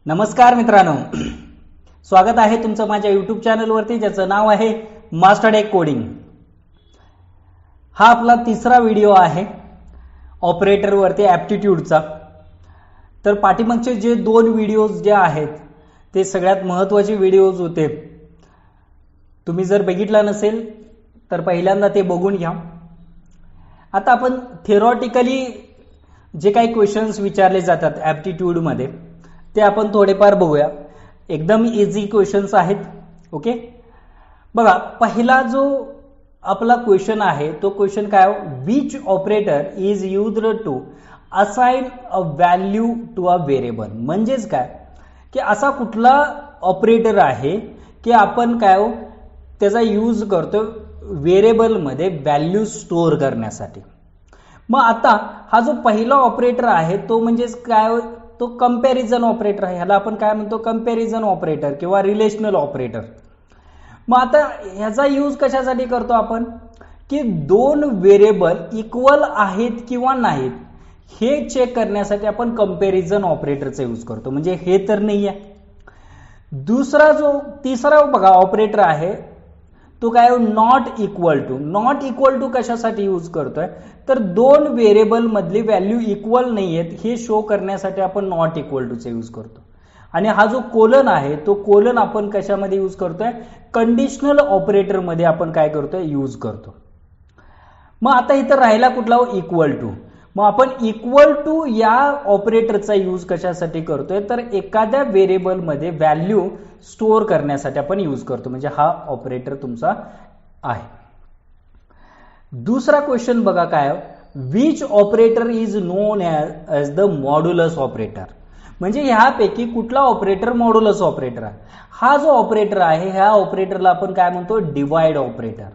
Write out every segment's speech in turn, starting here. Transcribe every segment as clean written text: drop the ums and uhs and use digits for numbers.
नमस्कार मित्रांनो, स्वागत आहे तुमचं माझ्या यूट्यूब चॅनलवरती ज्याचं नाव आहे मास्टर टेक कोडिंग। हा आपला तिसरा व्हिडिओ आहे ऑपरेटरवरती ॲप्टिट्यूडचा। तर पाठीमागचे जे दोन व्हिडिओज जे आहेत ते सगळ्यात महत्त्वाचे व्हिडिओज होते। तुम्ही जर बघितला नसेल तर पहिल्यांदा ते बघून घ्या। आता आपण थिअरॉटिकली जे काही क्वेश्चन्स विचारले जातात ॲप्टिट्यूड मध्ये ते आपण थोडेफार बघूया। एकदम इझी क्वेश्चन्स आहेत। ओके, बघा पहिला जो आपला क्वेश्चन आहे तो क्वेश्चन काय आहे, which operator is used to assign a value to a variable. म्हणजेच काय की असा कुठला ऑपरेटर आहे की आपण काय त्याचा यूज करतो व्हेरिएबल मध्ये व्हॅल्यू स्टोअर करण्यासाठी। मग आता हा जो पहिला ऑपरेटर आहे तो म्हणजेच काय, तो कंपॅरिझन ऑपरेटर आहे। ह्याला आपण काय म्हणतो, कंपॅरिझन ऑपरेटर किंवा रिलेशनल ऑपरेटर। मग आता ह्याचा यूज कशासाठी करतो आपण, की दोन व्हेरिएबल इक्वल आहेत किंवा नाहीत हे चेक करण्यासाठी आपण कंपॅरिझन ऑपरेटरचा यूज करतो। म्हणजे हे तर नाही आहे। दुसरा जो तिसरा बघा ऑपरेटर आहे तो काय, not equal to. Not equal to कशासाठी यूज करतोय, तर दोन व्हेरिएबल मधली व्हॅल्यू इक्वल नाहीयेत हे शो करण्यासाठी आपण नॉट इक्वल टूचा यूज करतो। आणि हा जो कोलन आहे तो कोलन आपण कशामध्ये यूज करतोय, कंडिशनल ऑपरेटर मध्ये आपण काय करतोय, यूज करतो। मग आता इथं राहिला कुठला, इक्वल टू। मग आपण इक्वल टू या ऑपरेटरचा यूज कशासाठी करतोय, तर एखाद्या व्हेरिएबल मध्ये व्हॅल्यू स्टोअर करण्यासाठी आपण यूज करतो। म्हणजे हा ऑपरेटर तुमचा आहे। दुसरा क्वेश्चन बघा काय, which operator is known as the modulus operator. म्हणजे ह्यापैकी कुठला ऑपरेटर मॉड्युलस ऑपरेटर आहे। हा जो ऑपरेटर आहे ह्या ऑपरेटरला आपण काय म्हणतो, डिवाइड ऑपरेटर।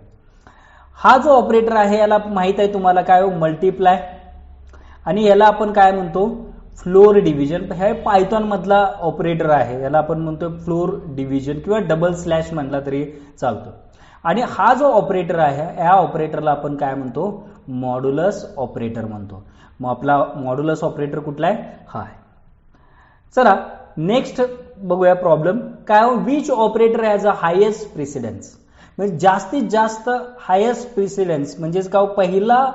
हा जो ऑपरेटर आहे याला माहित आहे तुम्हाला काय, मल्टिप्लाय। आणि याला आपण काय म्हणतो, फ्लोर डिव्हिजन। हे पायथॉन मधला ऑपरेटर आहे, याला आपण म्हणतो फ्लोर डिव्हिजन किंवा डबल स्लॅश म्हणला तरी चालतो। आणि हा जो ऑपरेटर आहे या ऑपरेटरला आपण काय म्हणतो, मॉड्युलस ऑपरेटर म्हणतो। मग आपला मॉड्युलस ऑपरेटर कुठला आहे, हा आहे। चला नेक्स्ट बघूया प्रॉब्लेम काय, which operator has a highest precedence. म्हणजे जास्तीत जास्त हायेस्ट प्रेसिडेन्स म्हणजेच काय, पहिला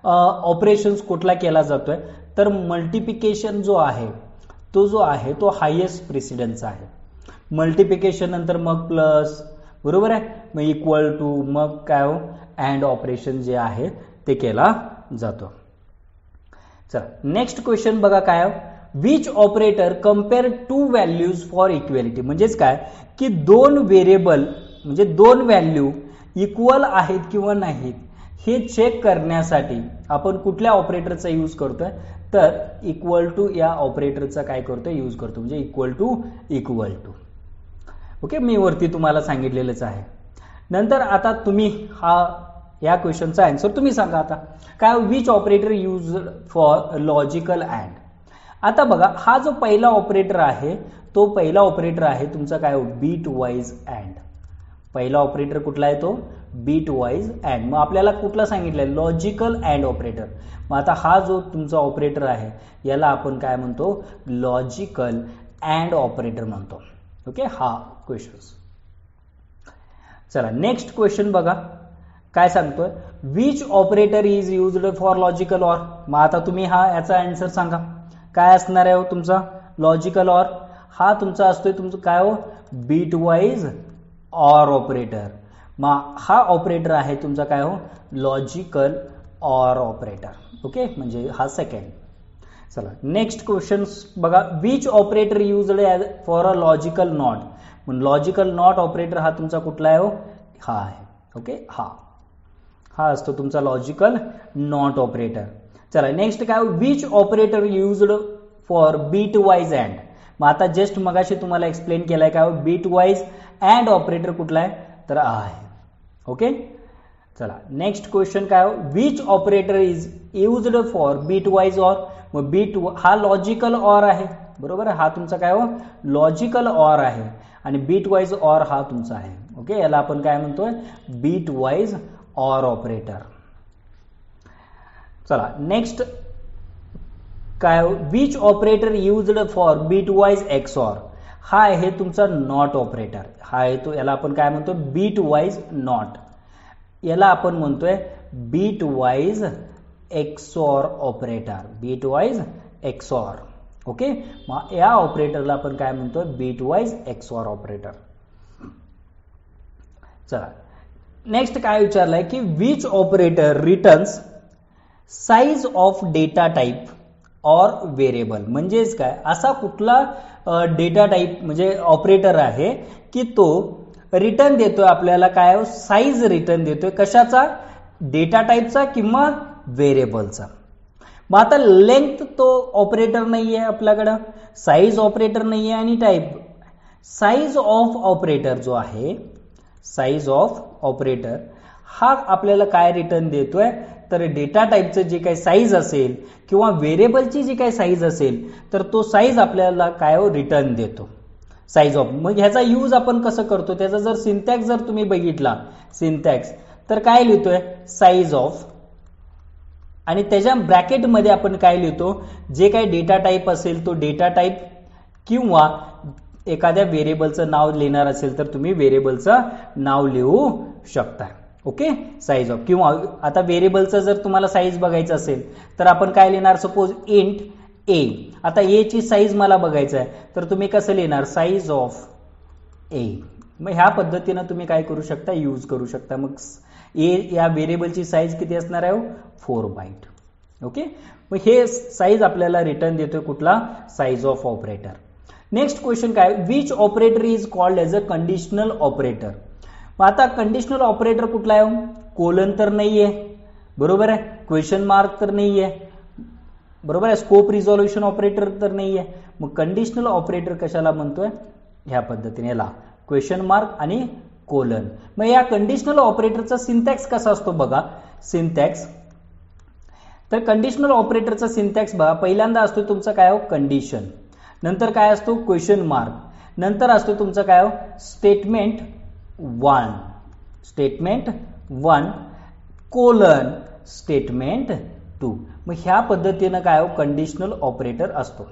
ऑपरेशन्स कुठला केला जातोय, तर मल्टिप्लिकेशन जो आहे तो हायेस्ट प्रेसिडेन्स आहे। मल्टिप्लिकेशन नंतर मग प्लस, बरोबर आहे, मग इक्वल टू, मग काय अँड ऑपरेशन जे आहे ते केला जातो। चला नेक्स्ट क्वेश्चन बघा काय, which operator compare two values for equality. म्हणजेच काय की दोन व्हेरिएबल म्हणजे दोन व्हॅल्यू इक्वल आहेत किंवा नाहीत हे चेक करण्यासाठी आपण कुठल्या ऑपरेटरचा यूज करतोय, तर इक्वल टू या ऑपरेटरचा काय करतोय, यूज करतो। म्हणजे equal to equal to. Okay, मी वरती तुम्हाला सांगितलेलंच आहे। नंतर आता तुम्ही या क्वेश्चनचा आन्सर तुम्ही सांगा। आता काय, which operator use for logical and. आता बघा हा जो पहिला ऑपरेटर आहे तो पहिला ऑपरेटर आहे तुमचा काय, बीट वाईज अँड। पहिला ऑपरेटर कुठला आहे, तो बीट वाईज अँड। मग आपल्याला कुठला सांगितलंय, लॉजिकल अँड ऑपरेटर। मग आता हा जो तुमचा ऑपरेटर आहे याला आपण काय म्हणतो, लॉजिकल अँड ऑपरेटर म्हणतो। ओके, हा क्वेश्चन। चला नेक्स्ट क्वेश्चन बघा काय सांगतोय, which operator is used for logical or. मग आता तुम्ही याचा आन्सर सांगा काय असणार आहे तुमचा, लॉजिकल ऑर। हा तुमचा असतोय तुमचं काय, बीट वाईज ऑर ऑपरेटर। मग हा ऑपरेटर आहे तुमचा काय, लॉजिकल ऑर ऑपरेटर। ओके, म्हणजे हा सेकंड। चला नेक्स्ट क्वेश्चन बघा, which operator used for a logical not. मग लॉजिकल नॉट ऑपरेटर हा तुमचा कुठला आहे, हा आहे। ओके, हा असतो तुमचा लॉजिकल नॉट ऑपरेटर। चला नेक्स्ट काय, which operator used for bitwise and. मग आता जस्ट मगाशी तुम्हाला एक्सप्लेन केलाय काय, बीट वाईज अँड ऑपरेटर कुठला आहे, तर आहे। ओके, चला नेक्स्ट क्वेश्चन काय, which operator is used for bitwise or. मग बीट हा लॉजिकल ऑर आहे, बरोबर आहे, हा तुमचा काय लॉजिकल ऑर आहे। आणि बीट वाईज ऑर हा तुमचा आहे। ओके, याला आपण काय म्हणतोय, बीट वाईज ऑर ऑपरेटर। चला नेक्स्ट काय which operator used for bitwise XOR, हा आहे तुमचा नॉट ऑपरेटर, हा आहे तो, याला आपण काय म्हणतो बीट वाईज नॉट, याला आपण म्हणतोय bitwise XOR operator, bitwise XOR. Okay, मग या ऑपरेटरला आपण काय म्हणतोय बीट वाईज एक्सऑर ऑपरेटर. चला नेक्स्ट काय विचारलंय की which operator returns size of data type or variable, म्हणजेच काय असा कुठला डेटा टाइप म्हणजे ऑपरेटर आहे की तो रिटर्न देतोय आपल्याला काय साइज रिटर्न देतोय, कशाचा, डेटा टाइपचा किंवा व्हेरिएबलचा. मग आता लेंथ तो ऑपरेटर नाहीये आपल्याकडं, साइज ऑपरेटर नाहीये आणि टाइप. साइज ऑफ ऑपरेटर जो आहे, साइज ऑफ ऑपरेटर हा आपल्याला काय रिटर्न देतोय, तर डेटा टाइपचं जे काही साईज असेल किंवा व्हेरिएबलची जी काही साईज असेल तर तो साईज आपल्याला काय रिटर्न देतो, साईज ऑफ. मग ह्याचा यूज आपण कसं करतो, त्याचा जर सिंटॅक्स जर तुम्ही बघितला सिंटॅक्स तर काय लिहितोय साईज ऑफ, आणि त्याच्या ब्रॅकेटमध्ये आपण काय लिहितो, जे काही डेटा टाइप असेल तो डेटा टाइप किंवा एखाद्या व्हेरिएबलचं नाव लिहिणार असेल तर तुम्ही व्हेरिएबलचं नाव लिहू शकता. Okay, size of. किंवा आता व्हेरिएबलचं जर तुम्हाला साईज बघायचं असेल तर आपण काय लिहिणार, सपोज इंट ए. आता ए ची साईज मला बघायचं आहे तर तुम्ही कसं लिहिणार, साईज ऑफ ए. मग ह्या पद्धतीनं तुम्ही काय करू शकता, यूज करू शकता. मग ए या व्हेरिएबलची साईज किती असणार आहे, 4 बाईट. ओके, मग हे साईज आपल्याला रिटर्न देतोय कुठला, size of operator. Next question काय, which operator is called as a conditional operator. मग आता कंडिशनल ऑपरेटर कुठला आहे, कोलन तर नाहीये, बरोबर आहे, क्वेश्चन मार्क तर नाहीये, बरोबर आहे, स्कोप रिझॉल्युशन ऑपरेटर तर नाहीये. मग कंडिशनल ऑपरेटर कशाला म्हणतोय, ह्या पद्धतीने, याला क्वेश्चन मार्क आणि कोलन. मग या कंडिशनल ऑपरेटरचा सिंटॅक्स कसा असतो बघा, सिंटॅक्स. तर कंडिशनल ऑपरेटरचा सिंटॅक्स बघा, पहिल्यांदा असतो तुमचा काय कंडिशन, नंतर काय असतो क्वेश्चन मार्क, नंतर असतो तुमचा काय स्टेटमेंट 1, स्टेटमेंट 1 कोलन स्टेटमेंट 2. मग ह्या पद्धतीनं काय कंडिशनल ऑपरेटर असतो.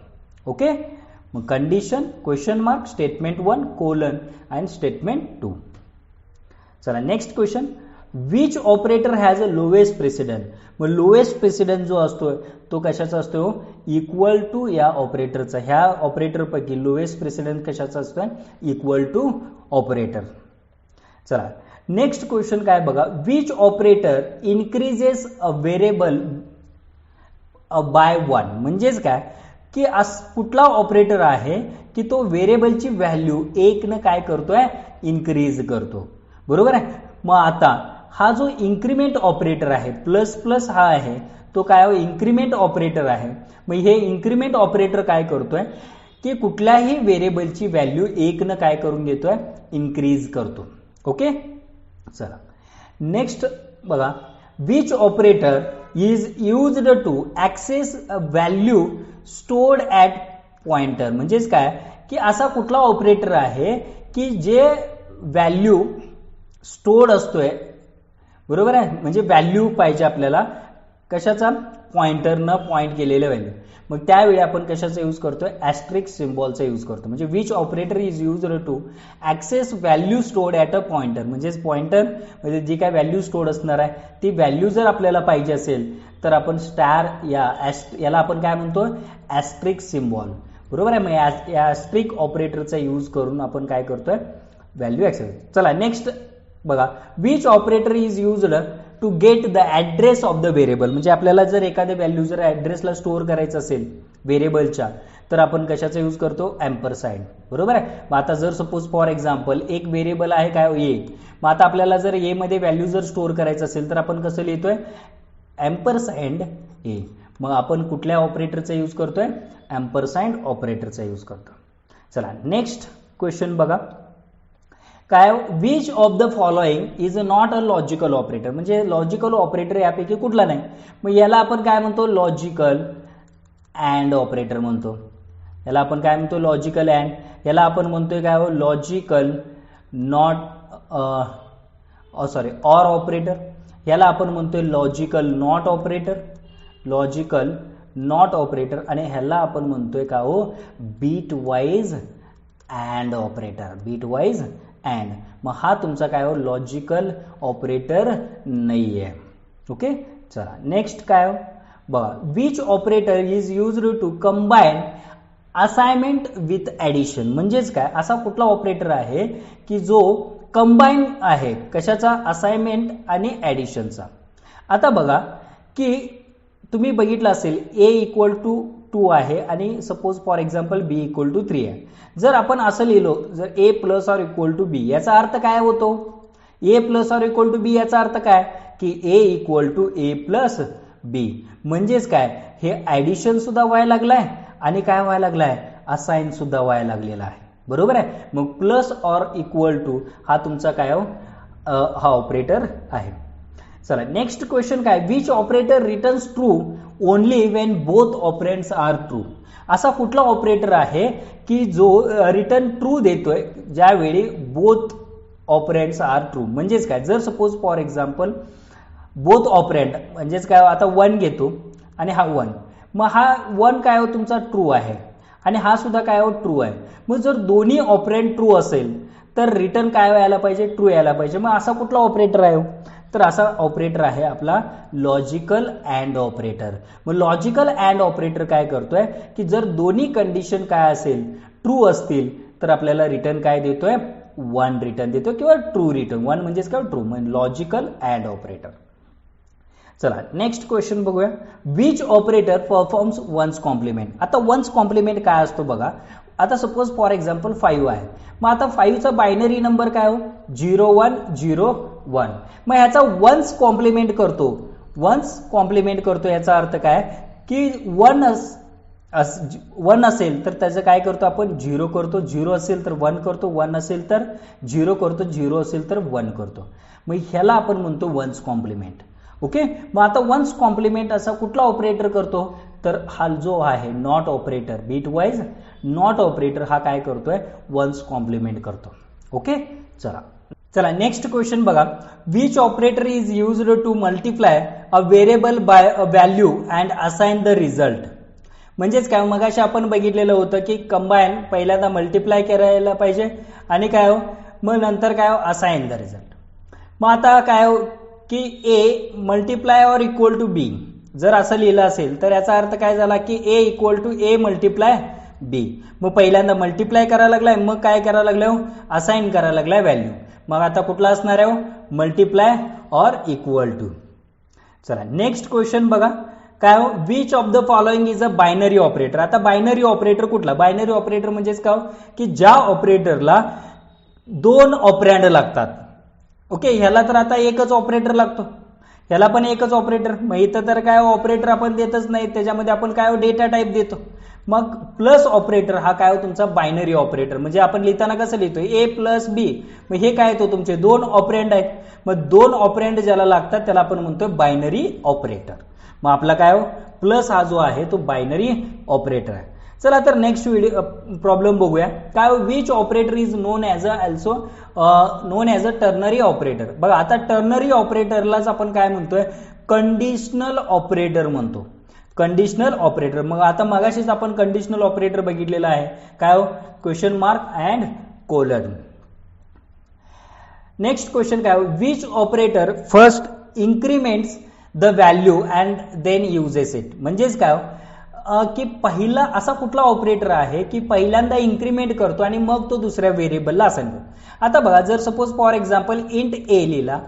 ओके, मग condition, question mark, statement 1 colon आणि स्टेटमेंट 2. चला next question, which operator has a lowest president. मग लोएस्ट प्रेसिडेंट जो असतो तो कशाचा असतो, इक्वल टू या ऑपरेटरचा. ह्या ऑपरेटर पैकी लोएस्ट प्रेसिडेंट कशाचा असतोय, इक्वल टू ऑपरेटर. चला नेक्स्ट क्वेश्चन काय बघा, which operator increases a variable by 1. म्हणजेच काय की कुठला ऑपरेटर आहे की तो व्हेरिएबलची व्हॅल्यू 1 न काय करतोय, इन्क्रीज करतो, बरोबर आहे. मग आता हा जो इन्क्रीमेंट ऑपरेटर आहे, प्लस प्लस हा आहे तो काय इन्क्रीमेंट ऑपरेटर आहे. मग हे इन्क्रीमेंट ऑपरेटर काय करतोय की कुठल्याही व्हेरिएबलची व्हॅल्यू 1 न काय करून घेतोय, इन्क्रीज करतो. ओके, चला नेक्स्ट बघा, which operator is used to access value stored at pointer. म्हणजेच काय की असा कुठला ऑपरेटर आहे की जे व्हॅल्यू स्टोर्ड असतोय, बरोबर आहे, म्हणजे व्हॅल्यू पाहिजे आपल्याला कशाचा, पॉइंटरनं पॉइंट केलेल्या व्हॅल्यू. मग त्यावेळी आपण कशाचा यूज करतोय, ऍस्ट्रिक सिम्बॉलचा यूज करतो. म्हणजे which operator is used to access value stored at a pointer. म्हणजेच पॉइंटर म्हणजे जी काय व्हॅल्यू स्टोर्ड असणार आहे ती व्हॅल्यू जर आपल्याला पाहिजे असेल तर आपण स्टार याला आपण काय म्हणतो, ऍस्ट्रिक सिम्बॉल, बरोबर आहे. मग या ऍस्ट्रिक ऑपरेटरचा यूज करून आपण काय करतोय, व्हॅल्यू ऍक्सेस. चला नेक्स्ट बघा, which operator is used to get the address of the variable. म्हणजे आपल्याला जर एखाद्या व्हॅल्यू जर ऍड्रेसला स्टोअर करायचं असेल व्हेरिएबलच्या तर आपण कशाचा यूज करतो, एम्परसाइंड, बरोबर आहे. मग आता जर सपोज फॉर एक्झाम्पल एक व्हेरिएबल आहे काय ए, मग आता आपल्याला जर ए मध्ये व्हॅल्यू जर स्टोअर करायचं असेल तर आपण कसं लिहितोय, एम्परसाइंड ए. मग आपण कुठल्या ऑपरेटरचा यूज करतोय, एम्परसाइंड ऑपरेटरचा यूज करतो. चला नेक्स्ट क्वेश्चन बघा, काय which of the following is not a logical operator. म्हणजे लॉजिकल ऑपरेटर यापैकी कुठला नाही. मग याला आपण काय म्हणतो, लॉजिकल अँड ऑपरेटर म्हणतो. याला आपण काय म्हणतो, लॉजिकल अँड. याला आपण म्हणतोय काय, logical not sorry or operator. याला आपण म्हणतोय logical not operator, logical not operator आणि ह्याला आपण म्हणतोय का हो bitwise and operator, bitwise and. मग हा तुमचा काय हो लॉजिकल ऑपरेटर नाहीये. ओके चला नेक्स्ट काय हो बघा, which operator is used to combine assignment with addition. म्हणजेच काय असा कुठला ऑपरेटर आहे की जो कंबाईन आहे कशाचा, असाइनमेंट आणि ऍडिशनचा. आता बघा की तुम्ही बघितलं असेल ए इक्वल टू 2 आहे आणि suppose for example B equal to 3 आहे. जर आपण असं लिहिलो जर A plus or equal to B, याचा अर्थ काय होतो, A plus or equal to B याचा अर्थ काय की A equal to A plus B. म्हणजेच काय हे ऍडिशन सुद्धा व्हायला लागलाय आणि काय व्हायला लागलाय असाइन सुद्धा व्हायला लागलेला आहे. बरोबर आहे. मग प्लस ऑर इक्वल टू हा तुमचा काय हो हा ऑपरेटर आहे. चला नेक्स्ट क्वेश्चन काय, which operator returns true only when both operands are true. असा कुठला ऑपरेटर आहे की जो रिटर्न ट्रू देतोय ज्यावेळी बोथ ऑपरेंड्स आर ट्रू. म्हणजेच काय जर suppose for example both operand म्हणजेच काय आता 1 घेतो आणि हा 1, मग हा 1 काय हो तुमचा ट्रू आहे आणि हा सुद्धा काय हो ट्रू आहे. मग जर दोन्ही ऑपरेंड ट्रू असेल तर रिटर्न काय यायला पाहिजे ट्रू यायला पाहिजे. मग असा कुठला ऑपरेटर आहे तर असा ऑपरेटर आहे आपला लॉजिकल अँड ऑपरेटर. मग लॉजिकल अँड ऑपरेटर काय करतोय की जर दोन्ही कंडिशन काय असेल ट्रू असतील तर आपल्याला रिटर्न काय देतोय 1 रिटर्न देतोय किंवा ट्रू रिटर्न. 1 म्हणजेच काय ट्रू, म्हणजे लॉजिकल अँड ऑपरेटर. चला नेक्स्ट क्वेश्चन बघूया, which operator performs ones complement. आता वन्स कॉम्प्लिमेंट काय असतो बघा, आता सपोज फॉर एक्झाम्पल 5 आहे, मग आता 5चा बायनरी नंबर काय हो 0101. मग ह्याचा वन्स कॉम्प्लिमेंट करतो, वन्स कॉम्प्लिमेंट करतो याचा अर्थ काय की 1 असेल तर त्याचं काय करतो आपण 0 करतो, 0 असेल तर 1 करतो, 1 असेल तर 0 करतो, 0 असेल तर 1 करतो. मग ह्याला आपण म्हणतो वन्स कॉम्प्लिमेंट. ओके. मग आता वन्स कॉम्प्लिमेंट असा कुठला ऑपरेटर करतो तर हा जो आहे not operator, bitwise not operator हा काय करतोय वन्स कॉम्प्लिमेंट करतो. ओके चला नेक्स्ट क्वेश्चन बघा, which operator is used to multiply a variable by a value and assign the result. म्हणजेच काय मगाशी आपण बघितलेलं होतं की कंबाईन पहिल्यांदा मल्टिप्लाय करायला पाहिजे आणि काय हो मग नंतर काय हो असाइन द रिझल्ट. मग आता काय हो की ए मल्टिप्लाय ऑर इक्वल टू बी जर असं लिहिलं असेल तर याचा अर्थ काय झाला की A equal to A multiply बी. मग पहिल्यांदा मल्टिप्लाय करायला लागलाय मग काय करायला लागलाय असाइन करायला लागलाय व्हॅल्यू. मग आता कुठला असणार आहे मल्टिप्लाय ऑर इक्वल टू. चला नेक्स्ट क्वेश्चन बघा काय हो, which of the following is a binary operator. आता बायनरी ऑपरेटर कुठला, बायनरी ऑपरेटर म्हणजेच काय की ज्या ऑपरेटरला 2 ऑपरँड लागतात. ओके, ह्याला तर आता एकच ऑपरेटर लागतो, ह्याला पण एकच ऑपरेटर. मग इथं तर काय ऑपरेटर आपण देतच नाही, त्याच्यामध्ये आपण काय डेटा टाईप देतो. मग प्लस ऑपरेटर हा काय तुमचा बायनरी ऑपरेटर. म्हणजे आपण लिहिताना कसं लिहितोय ए प्लस बी. मग हे काय येतो तुमचे 2 ऑपरेंड आहेत. मग 2 ऑपरेंड ज्याला लागतात त्याला आपण म्हणतोय बायनरी ऑपरेटर. मग आपला काय प्लस हा जो आहे तो बायनरी ऑपरेटर आहे. चला तर नेक्स्ट प्रॉब्लेम बघूया काय, which operator is known as a ternary operator. बघा आता टर्नरी ऑपरेटरलाच आपण काय म्हणतोय कंडिशनल ऑपरेटर म्हणतो, कंडिशनल ऑपरेटर. मग आता मगाशीच आपण कंडिशनल ऑपरेटर बघितलेला आहे काय question mark and colon. Next question काय, which operator first increments the value and then uses it. म्हणजेच काय की पहिला असा कुठला ऑपरेटर आहे की पहिल्यांदा इन्क्रीमेंट करतो आणि मग तो दुसऱ्या व्हेरिएबलला असाइन करतो. आता बघा जर सपोज फॉर एक्झाम्पल इंट ए लिहिला,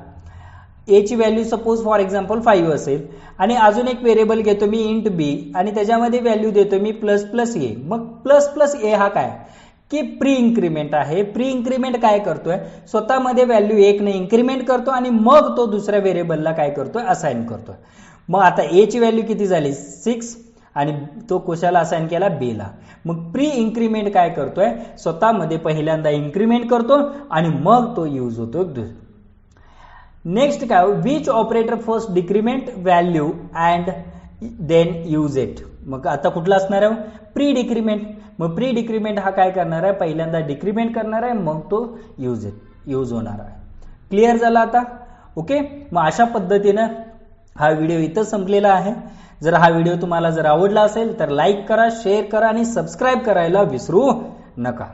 ए ची व्हॅल्यू सपोज फॉर एक्झाम्पल 5 असेल आणि अजून एक व्हेरिएबल घेतो मी इंट बी आणि त्याच्यामध्ये व्हॅल्यू देतो मी प्लस प्लस ए. मग प्लस प्लस ए हा काय की प्री इन्क्रीमेंट आहे. प्री इन्क्रीमेंट काय करतोय स्वतःमध्ये व्हॅल्यू 1 ने इन्क्रीमेंट करतो आणि मग तो दुसऱ्या व्हेरिएबलला काय करतोय असाइन करतोय. मग आता ए ची व्हॅल्यू किती झाली 6 आणि तो कशाला असाइन केला बी ला. मग प्री इन्क्रीमेंट काय करतोय स्वतःमध्ये पहिल्यांदा इन्क्रीमेंट करतो आणि मग तो यूज होतो. नेक्स्ट काय, which operator first decrement value and then use it. मग आता कुठला असणार आहे प्री डिक्रीमेंट. मग प्री डिक्रीमेंट हा काय करणार आहे पहिल्यांदा डिक्रीमेंट करणार आहे मग तो यूज होणार आहे. क्लिअर झाला आता. ओके, मग अशा पद्धतीनं हा व्हिडिओ इथं संपलेला आहे. जर हा व्हिडिओ तुम्हाला जर आवडला असेल तर लाईक करा, शेअर करा आणि सबस्क्राईब करायला विसरू नका.